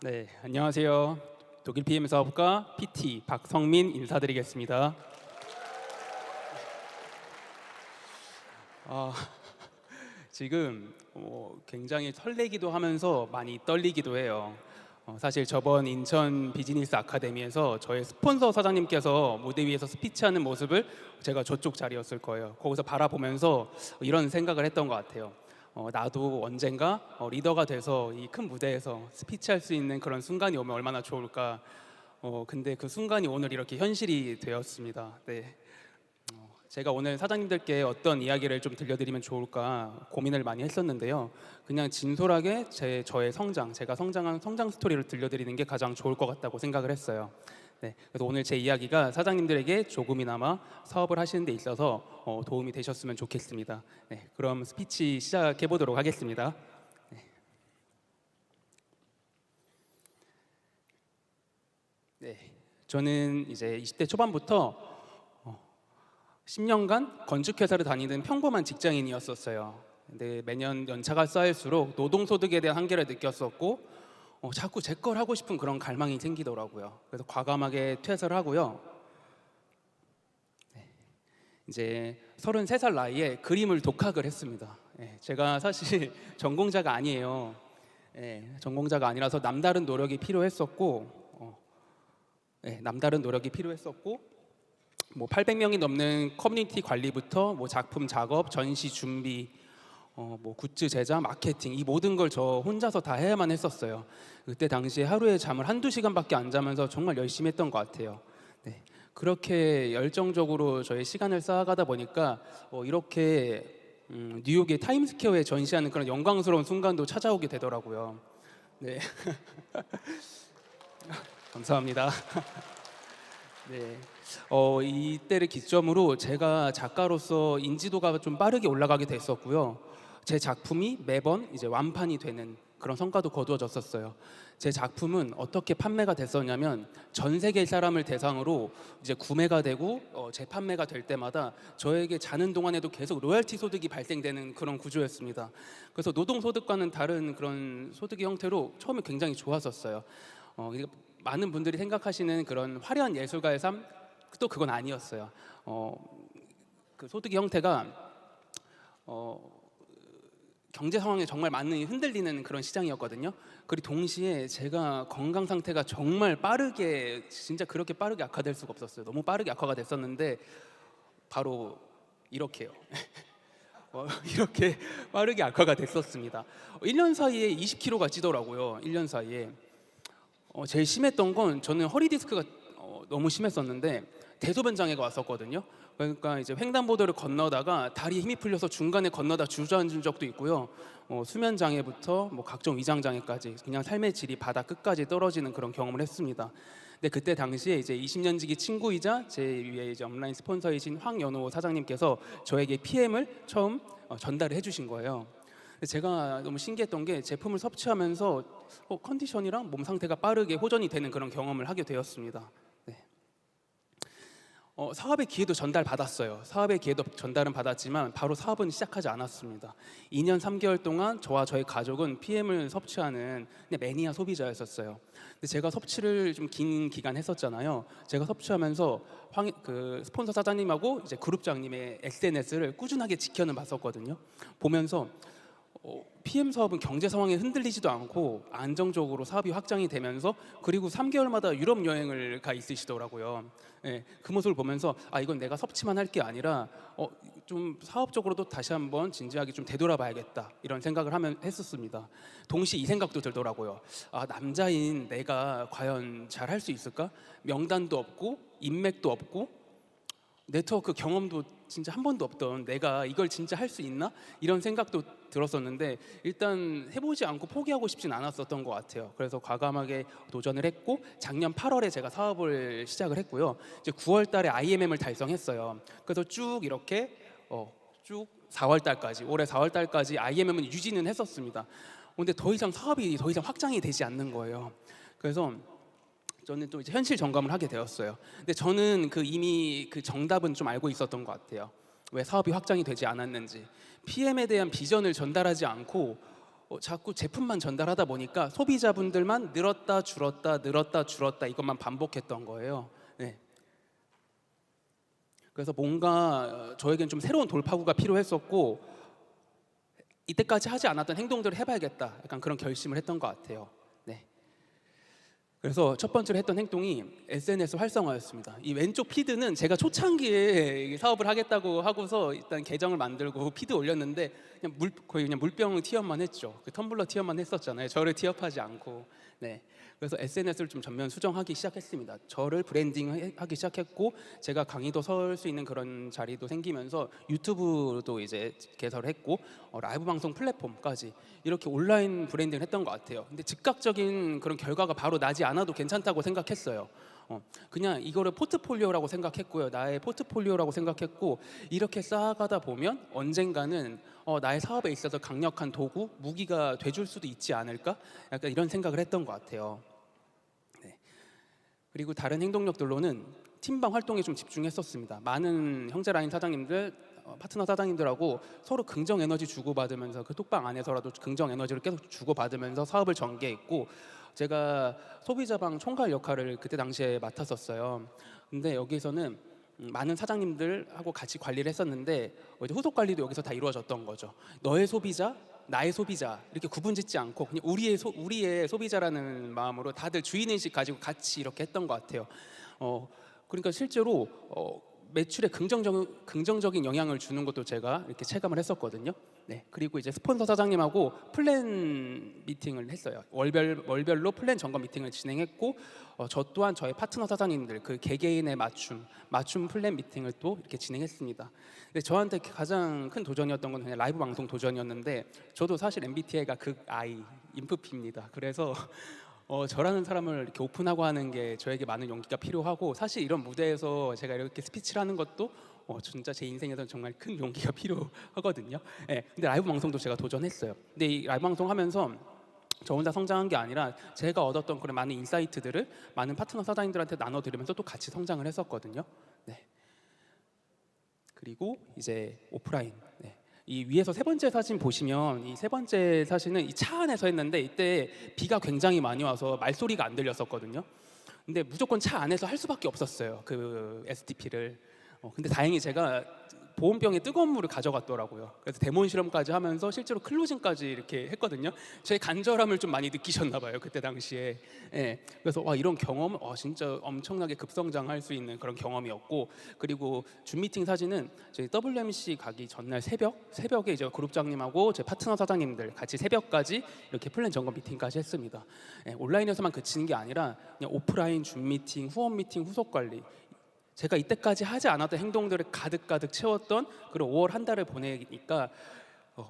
네, 안녕하세요. 독일 PM 사업가 PT 박성민 인사드리겠습니다. 아, 지금 굉장히 설레기도 하면서 많이 떨리기도 해요. 사실 저번 인천 비즈니스 아카데미에서 저의 스폰서 사장님께서 무대 위에서 스피치하는 모습을 제가 저쪽 자리였을 거예요. 거기서 바라보면서 이런 생각을 했던 것 같아요. 나도 언젠가 리더가 돼서 이 큰 무대에서 스피치할 수 있는 그런 순간이 오면 얼마나 좋을까. 근데 그 순간이 오늘 이렇게 현실이 되었습니다. 네. 제가 오늘 사장님들께 어떤 이야기를 좀 들려드리면 좋을까 고민을 많이 했었는데요. 그냥 진솔하게 저의 성장, 제가 성장한 성장 스토리를 들려드리는 게 가장 좋을 것 같다고 생각을 했어요. 네, 그래서 오늘 제 이야기가 사장님들에게 조금이나마 사업을 하시는 데 있어서 도움이 되셨으면 좋겠습니다. 네, 그럼 스피치 시작해 보도록 하겠습니다. 네. 네, 저는 이제 20대 초반부터 10년간 건축회사를 다니는 평범한 직장인이었었어요. 근데 매년 연차가 쌓일수록 노동소득에 대한 한계를 느꼈었고 자꾸 제 걸 하고 싶은 그런 갈망이 생기더라고요. 그래서 과감하게 퇴사를 하고요. 이제 33살 나이에 그림을 독학을 했습니다. 제가 사실 전공자가 아니에요. 전공자가 아니라서 남다른 노력이 필요했었고 남다른 노력이 필요했었고 뭐 800명이 넘는 커뮤니티 관리부터 뭐 작품 작업, 전시 준비, 뭐 굿즈 제작, 마케팅 이 모든 걸 저 혼자서 다 해야만 했었어요. 그때 당시에 하루에 잠을 한두 시간밖에 안 자면서 정말 열심히 했던 것 같아요. 네. 그렇게 열정적으로 저의 시간을 쌓아가다 보니까 이렇게 뉴욕의 타임스퀘어에 전시하는 그런 영광스러운 순간도 찾아오게 되더라고요. 네. 감사합니다. 네. 이때를 기점으로 제가 작가로서 인지도가 좀 빠르게 올라가게 됐었고요. 제 작품이 매번 이제 완판이 되는 그런 성과도 거두어졌었어요. 제 작품은 어떻게 판매가 됐었냐면 전 세계 사람을 대상으로 이제 구매가 되고 재판매가 될 때마다 저에게 자는 동안에도 계속 로열티 소득이 발생되는 그런 구조였습니다. 그래서 노동소득과는 다른 그런 소득의 형태로 처음에 굉장히 좋았었어요. 많은 분들이 생각하시는 그런 화려한 예술가의 삶, 또 그건 아니었어요. 그 소득의 형태가 경제 상황에 정말 많이 흔들리는 그런 시장이었거든요. 그리고 동시에 제가 건강 상태가 정말 빠르게, 진짜 그렇게 빠르게 악화될 수가 없었어요. 너무 빠르게 악화가 됐었는데 바로 이렇게요. 이렇게 빠르게 악화가 됐었습니다. 1년 사이에 20kg가 찌더라고요. 1년 사이에. 제일 심했던 건 저는 허리 디스크가 너무 심했었는데 대소변 장애가 왔었거든요. 그러니까 이제 횡단보도를 건너다가 다리에 힘이 풀려서 중간에 건너다 주저앉은 적도 있고요. 수면 장애부터 뭐 각종 위장 장애까지 그냥 삶의 질이 바닥 끝까지 떨어지는 그런 경험을 했습니다. 근데 그때 당시에 이제 20년 지기 친구이자 제 위에 이제 온라인 스폰서이신 황연호 사장님께서 저에게 PM을 처음 전달을 해주신 거예요. 제가 너무 신기했던 게 제품을 섭취하면서 컨디션이랑 몸 상태가 빠르게 호전이 되는 그런 경험을 하게 되었습니다. 네. 사업의 기회도 전달받았어요. 사업의 기회도 전달은 받았지만 바로 사업은 시작하지 않았습니다. 2년 3개월 동안 저와 저희 가족은 PM을 섭취하는 그냥 매니아 소비자였었어요. 근데 제가 섭취를 좀 긴 기간 했었잖아요. 제가 섭취하면서 그 스폰서 사장님하고 이제 그룹장님의 SNS를 꾸준하게 지켜는 봤었거든요. 보면서 PM 사업은 경제 상황에 흔들리지도 않고 안정적으로 사업이 확장이 되면서 그리고 3개월마다 유럽 여행을 가 있으시더라고요. 그 모습을 보면서 이건 내가 섭취만 할 게 아니라 좀 사업적으로도 다시 한번 진지하게 좀 되돌아봐야겠다 이런 생각을 했었습니다. 동시에 이 생각도 들더라고요. 남자인 내가 과연 잘 할 수 있을까? 명단도 없고 인맥도 없고 네트워크 경험도 진짜 한 번도 없던 내가 이걸 진짜 할 수 있나? 이런 생각도 들었었는데 일단 해보지 않고 포기하고 싶진 않았었던 것 같아요. 그래서 과감하게 도전을 했고 작년 8월에 제가 사업을 시작을 했고요. 이제 9월 달에 IMM을 달성했어요. 그래서 쭉 이렇게 쭉 4월 달까지 올해 4월 달까지 IMM은 유지는 했었습니다. 근데 사업이 더 이상 확장이 되지 않는 거예요. 그래서 저는 또 이제 현실 점검을 하게 되었어요. 근데 저는 이미 그 정답은 좀 알고 있었던 것 같아요. 왜 사업이 확장이 되지 않았는지. PM에 대한 비전을 전달하지 않고 자꾸 제품만 전달하다 보니까 소비자분들만 늘었다 줄었다 늘었다 줄었다 이것만 반복했던 거예요. 네. 그래서 뭔가 저에겐 좀 새로운 돌파구가 필요했었고 이때까지 하지 않았던 행동들을 해봐야겠다 약간 그런 결심을 했던 것 같아요. 네. 그래서 첫 번째로 했던 행동이 SNS 활성화였습니다. 이 왼쪽 피드는 제가 초창기에 사업을 하겠다고 하고서 일단 계정을 만들고 피드 올렸는데 거의 그냥 물병 티업만 했죠. 그 텀블러 티업만 했었잖아요. 저를 티업하지 않고. 네. 그래서 SNS를 좀 전면 수정하기 시작했습니다. 저를 브랜딩하기 시작했고 제가 강의도 설 수 있는 그런 자리도 생기면서 유튜브도 이제 개설했고 라이브 방송 플랫폼까지 이렇게 온라인 브랜딩을 했던 것 같아요. 근데 즉각적인 그런 결과가 바로 나지 않아도 괜찮다고 생각했어요. 그냥 이거를 포트폴리오라고 생각했고요. 나의 포트폴리오라고 생각했고 이렇게 쌓아가다 보면 언젠가는 나의 사업에 있어서 강력한 도구, 무기가 돼줄 수도 있지 않을까? 약간 이런 생각을 했던 것 같아요. 네. 그리고 다른 행동력들로는 팀방 활동에 좀 집중했었습니다. 많은 형제 라인 사장님들, 파트너 사장님들하고 서로 긍정 에너지 주고받으면서 그 톡방 안에서라도 긍정 에너지를 계속 주고받으면서 사업을 전개했고 제가 소비자방 총괄 역할을 그때 당시에 맡았었어요. 근데 여기서는 많은 사장님들하고 같이 관리를 했었는데 이제 후속 관리도 여기서 다 이루어졌던 거죠. 너의 소비자, 나의 소비자 이렇게 구분짓지 않고 그냥 우리의 소비자라는 마음으로 다들 주인의식 가지고 같이 이렇게 했던 것 같아요. 그러니까 실제로 매출에 긍정적인 영향을 주는 것도 제가 이렇게 체감을 했었거든요. 네, 그리고 이제 스폰서 사장님하고 플랜 미팅을 했어요. 월별로 플랜 점검 미팅을 진행했고 저 또한 저의 파트너 사장님들 그 개개인의 맞춤 플랜 미팅을 또 이렇게 진행했습니다. 근데 저한테 가장 큰 도전이었던 건 그냥 라이브 방송 도전이었는데 저도 사실 MBTI가 극I 인프피입니다. 그래서 저라는 사람을 이렇게 오픈하고 하는 게 저에게 많은 용기가 필요하고 사실 이런 무대에서 제가 이렇게 스피치를 하는 것도 진짜 제 인생에서는 정말 큰 용기가 필요하거든요. 네, 근데 라이브 방송도 제가 도전했어요. 근데 이 라이브 방송 하면서 저 혼자 성장한 게 아니라 제가 얻었던 그런 많은 인사이트들을 많은 파트너 사장님들한테 나눠드리면서 또 같이 성장을 했었거든요. 네. 그리고 이제 오프라인. 네. 이 위에서 세 번째 사진 보시면 이 세 번째 사진은 이 차 안에서 했는데 이때 비가 굉장히 많이 와서 말소리가 안 들렸었거든요. 근데 무조건 차 안에서 할 수밖에 없었어요. 그 STP를. 근데 다행히 제가 보온병에 뜨거운 물을 가져갔더라고요. 그래서 데몬 실험까지 하면서 실제로 클로징까지 이렇게 했거든요. 제 간절함을 좀 많이 느끼셨나 봐요. 그때 당시에. 예. 그래서 이런 경험 진짜 엄청나게 급성장할 수 있는 그런 경험이었고 그리고 줌 미팅 사진은 저희 WMC 가기 전날 새벽에 이제 그룹장님하고 제 파트너 사장님들 같이 새벽까지 이렇게 플랜 점검 미팅까지 했습니다. 예. 온라인에서만 그치는 게 아니라 그냥 오프라인 줌 미팅, 후원 미팅, 후속 관리 제가 이때까지 하지 않았던 행동들을 가득 채웠던 그런 5월 한 달을 보내니까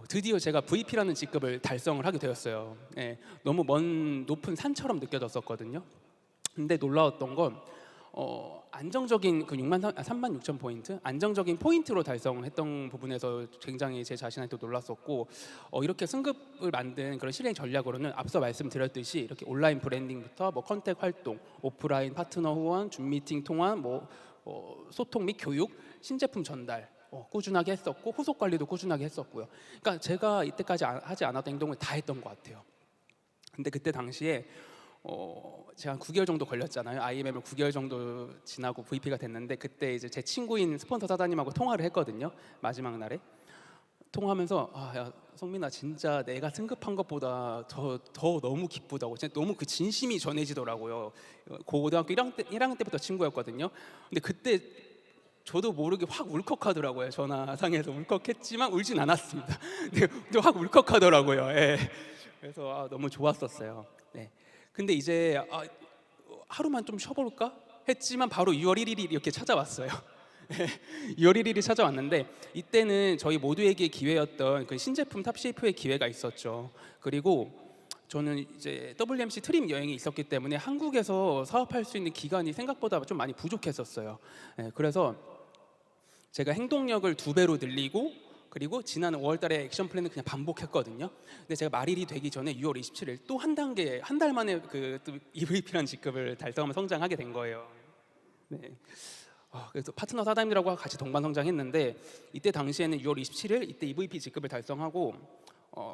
드디어 제가 VP라는 직급을 달성을 하게 되었어요. 예, 너무 높은 산처럼 느껴졌었거든요. 근데 놀라웠던 건 안정적인 그 3만 6천 포인트 안정적인 포인트로 달성했던 부분에서 굉장히 제 자신한테 놀랐었고 이렇게 승급을 만든 그런 실행 전략으로는 앞서 말씀드렸듯이 이렇게 온라인 브랜딩부터 뭐 컨택 활동, 오프라인 파트너 후원, 줌 미팅 통한 소통 및 교육, 신제품 전달 꾸준하게 했었고 후속 관리도 꾸준하게 했었고요. 그러니까 제가 이때까지 하지 않았던 행동을 다 했던 것 같아요. 근데 그때 당시에 제가 한 9개월 정도 걸렸잖아요. IMM을 9개월 정도 지나고 VP가 됐는데 그때 이제 제 친구인 스폰서 사장님하고 통화를 했거든요. 마지막 날에 통화하면서 야 성민아 진짜 내가 승급한 것보다 더 너무 기쁘다고 진짜 너무 그 진심이 전해지더라고요. 고등학교 1학년 때부터 친구였거든요. 근데 그때 저도 모르게 확 울컥하더라고요. 전화상에서 울컥했지만 울진 않았습니다. 근데 확 울컥하더라고요. 예. 그래서 너무 좋았었어요. 네. 근데 이제 하루만 좀 쉬어볼까 했지만 바로 6월 1일이 이렇게 찾아왔어요. 6월 1일이 찾아왔는데 이때는 저희 모두에게 기회였던 그 신제품 탑쉐이프의 기회가 있었죠. 그리고 저는 이제 WMC 트림 여행이 있었기 때문에 한국에서 사업할 수 있는 기간이 생각보다 좀 많이 부족했었어요. 그래서 제가 행동력을 2배로 늘리고 그리고 지난 5월 달에 액션 플랜을 그냥 반복했거든요. 근데 제가 말일이 되기 전에 6월 27일 또 한 달 만에 그 EVP라는 직급을 달성하며 성장하게 된 거예요. 네. 그래서 파트너 사장님들하고 같이 동반 성장했는데 이때 당시에는 6월 27일 이때 EVP 직급을 달성하고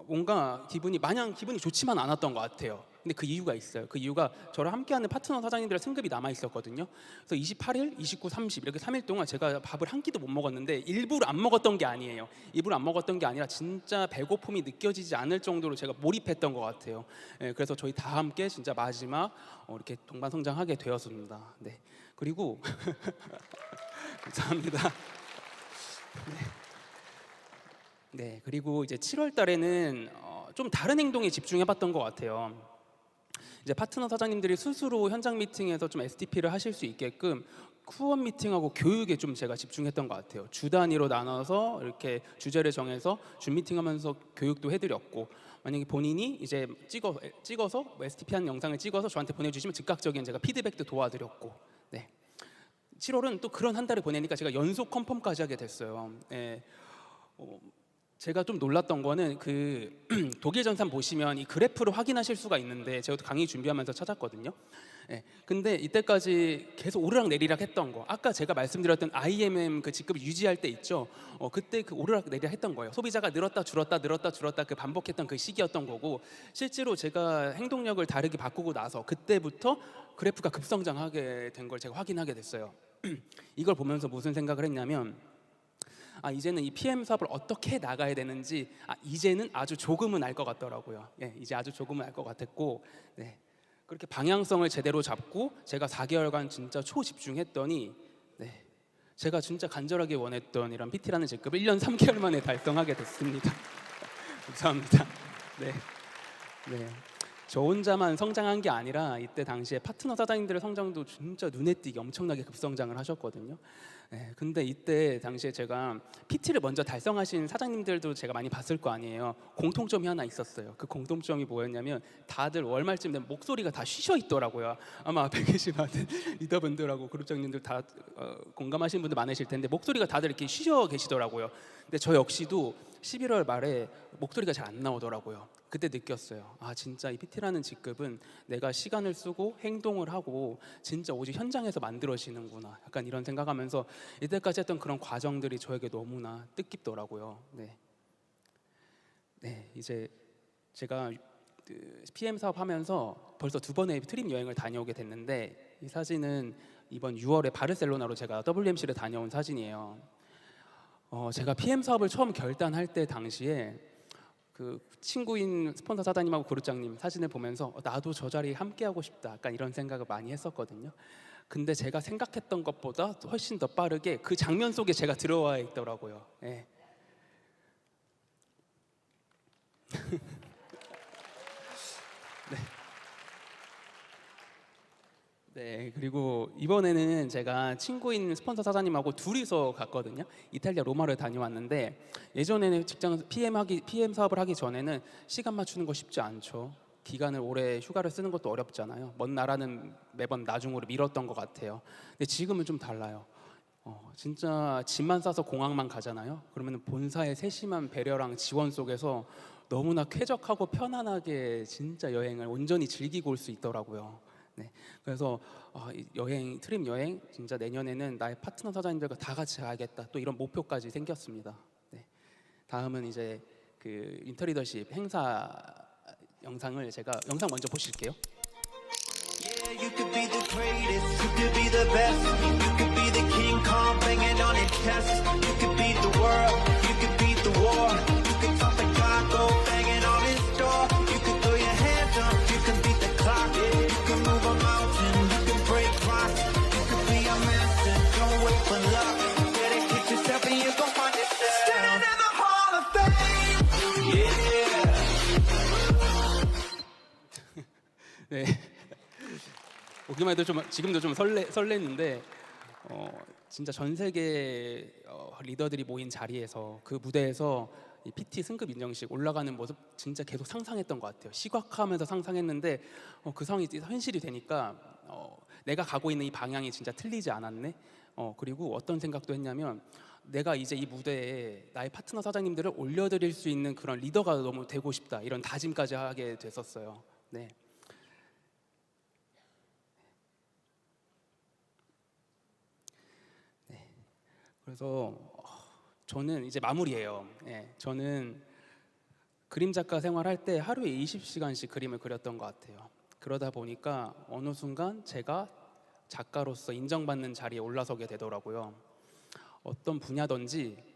뭔가 마냥 기분이 좋지만 않았던 것 같아요. 근데 그 이유가 있어요. 그 이유가 저랑 함께하는 파트너 사장님들의 승급이 남아 있었거든요. 그래서 28일, 29, 30 이렇게 3일 동안 제가 밥을 한 끼도 못 먹었는데 일부러 안 먹었던 게 아니에요. 일부러 안 먹었던 게 아니라 진짜 배고픔이 느껴지지 않을 정도로 제가 몰입했던 것 같아요. 그래서 저희 다 함께 진짜 마지막 이렇게 동반성장하게 되었습니다. 네. 그리고 감사합니다. 네, 그리고 이제 7월 달에는 좀 다른 행동에 집중해봤던 것 같아요. 이제 파트너 사장님들이 스스로 현장 미팅에서 좀 STP를 하실 수 있게끔 후원 미팅하고 교육에 좀 제가 집중했던 것 같아요. 주 단위로 나눠서 이렇게 주제를 정해서 줌 미팅하면서 교육도 해드렸고, 만약에 본인이 이제 찍어서 STP 한 영상을 찍어서 저한테 보내주시면 즉각적인 제가 피드백도 도와드렸고, 네. 7월은 또 그런 한 달을 보내니까 제가 연속 컨펌까지 하게 됐어요. 네. 제가 좀 놀랐던 거는 그 독일 전산 보시면 이 그래프를 확인하실 수가 있는데 제가 강의 준비하면서 찾았거든요. 근데 이때까지 계속 오르락내리락 했던 거, 아까 제가 말씀드렸던 IMM 그 직급을 유지할 때 있죠. 그때 그 오르락내리락 했던 거예요. 소비자가 늘었다 줄었다 그 반복했던 그 시기였던 거고, 실제로 제가 행동력을 다르게 바꾸고 나서 그때부터 그래프가 급성장하게 된 걸 제가 확인하게 됐어요. 이걸 보면서 무슨 생각을 했냐면, 이제는 이 PM 사업을 어떻게 나가야 되는지 이제는 아주 조금은 알 것 같더라고요. 이제 아주 조금은 알 것 같았고, 네. 그렇게 방향성을 제대로 잡고 제가 4개월간 진짜 초집중했더니, 네. 제가 진짜 간절하게 원했던 이런 PT라는 직급을 1년 3개월 만에 달성하게 됐습니다. 감사합니다. 네. 네. 저 혼자만 성장한 게 아니라 이때 당시에 파트너 사장님들의 성장도 진짜 눈에 띄게 엄청나게 급성장을 하셨거든요. 근데 이때 당시에 제가 PT를 먼저 달성하신 사장님들도 제가 많이 봤을 거 아니에요. 공통점이 하나 있었어요. 그 공통점이 뭐였냐면 다들 월말쯤 되면 목소리가 다 쉬셔 있더라고요. 아마 앞에 계신 많은 리더분들하고 그룹장님들 다 공감하시는 분들 많으실 텐데 목소리가 다들 이렇게 쉬셔 계시더라고요. 근데 저 역시도 11월 말에 목소리가 잘 안 나오더라고요. 그때 느꼈어요. 진짜 이 PT라는 직급은 내가 시간을 쓰고 행동을 하고 진짜 오직 현장에서 만들어지는구나. 약간 이런 생각하면서 이때까지 했던 그런 과정들이 저에게 너무나 뜻깊더라고요. 네, 이제 제가 그 PM 사업하면서 벌써 2번의 트립 여행을 다녀오게 됐는데, 이 사진은 이번 6월에 바르셀로나로 제가 WMC를 다녀온 사진이에요. 제가 PM 사업을 처음 결단할 때 당시에 그 친구인 스폰서 사장님하고 그룹장님 사진을 보면서 나도 저 자리에 함께하고 싶다, 약간 이런 생각을 많이 했었거든요. 근데 제가 생각했던 것보다 훨씬 더 빠르게 그 장면 속에 제가 들어와 있더라고요. 네. 네, 그리고 이번에는 제가 친구인 스폰서 사장님하고 둘이서 갔거든요. 이탈리아 로마를 다녀왔는데, 예전에는 직장 PM 사업을 하기 전에는 시간 맞추는 거 쉽지 않죠. 기간을 오래 휴가를 쓰는 것도 어렵잖아요. 먼 나라는 매번 나중으로 미뤘던 것 같아요. 근데 지금은 좀 달라요. 진짜 짐만 싸서 공항만 가잖아요. 그러면 본사의 세심한 배려랑 지원 속에서 너무나 쾌적하고 편안하게 진짜 여행을 온전히 즐기고 올 수 있더라고요. 네, 그래서 이 트립 여행 진짜 내년에는 나의 파트너 사장님들과 다 같이 가야겠다, 또 이런 목표까지 생겼습니다. 네, 다음은 이제 그 인터리더십 행사 영상을 영상 먼저 보실게요. Yeah, you could be the greatest, you could be the best, you could be the King Kong banging on his chest, you could beat the world, you could beat the war, you could top the Congo banging on his door, you could throw your hands up, you can beat the clock, you can move a mountain, you can break rocks, you could be a master, don't wait for luck, dedicate yourself and you're gonna find yourself standing in the Hall of Fame. Yeah. 네. 보기만 해도 지금도 좀 설레는데, 진짜 전 세계 리더들이 모인 자리에서 그 무대에서 이 PT 승급 인정식 올라가는 모습 진짜 계속 상상했던 것 같아요. 시각화하면서 상상했는데 그 상황이 현실이 되니까 내가 가고 있는 이 방향이 진짜 틀리지 않았네. 그리고 어떤 생각도 했냐면, 내가 이제 이 무대에 나의 파트너 사장님들을 올려드릴 수 있는 그런 리더가 너무 되고 싶다, 이런 다짐까지 하게 됐었어요. 네. 그래서 저는 이제 마무리예요. 저는 그림 작가 생활할 때 하루에 20시간씩 그림을 그렸던 것 같아요. 그러다 보니까 어느 순간 제가 작가로서 인정받는 자리에 올라서게 되더라고요. 어떤 분야든지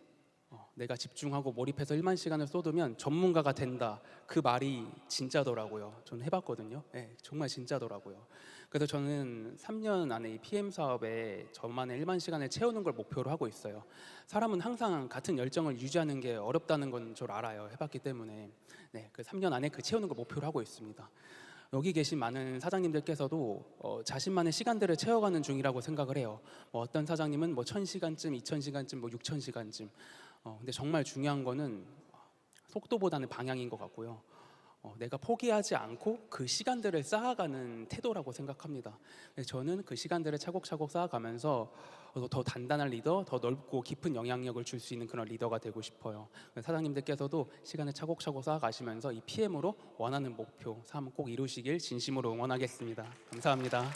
내가 집중하고 몰입해서 1만 시간을 쏟으면 전문가가 된다. 그 말이 진짜더라고요. 저는 해봤거든요. 네, 정말 진짜더라고요. 그래서 저는 3년 안에 이 PM 사업에 저만의 1만 시간을 채우는 걸 목표로 하고 있어요. 사람은 항상 같은 열정을 유지하는 게 어렵다는 건 줄 알아요. 해봤기 때문에. 네, 그 3년 안에 그 채우는 걸 목표로 하고 있습니다. 여기 계신 많은 사장님들께서도 자신만의 시간들을 채워가는 중이라고 생각을 해요. 어떤 사장님은 1,000시간쯤, 2,000시간쯤, 6,000시간쯤. 근데 정말 중요한 거는 속도보다는 방향인 것 같고요. 내가 포기하지 않고 그 시간들을 쌓아가는 태도라고 생각합니다. 그래서 저는 그 시간들을 차곡차곡 쌓아가면서 더 단단한 리더, 더 넓고 깊은 영향력을 줄 수 있는 그런 리더가 되고 싶어요. 사장님들께서도 시간을 차곡차곡 쌓아가시면서 이 PM으로 원하는 목표, 삶 꼭 이루시길 진심으로 응원하겠습니다. 감사합니다.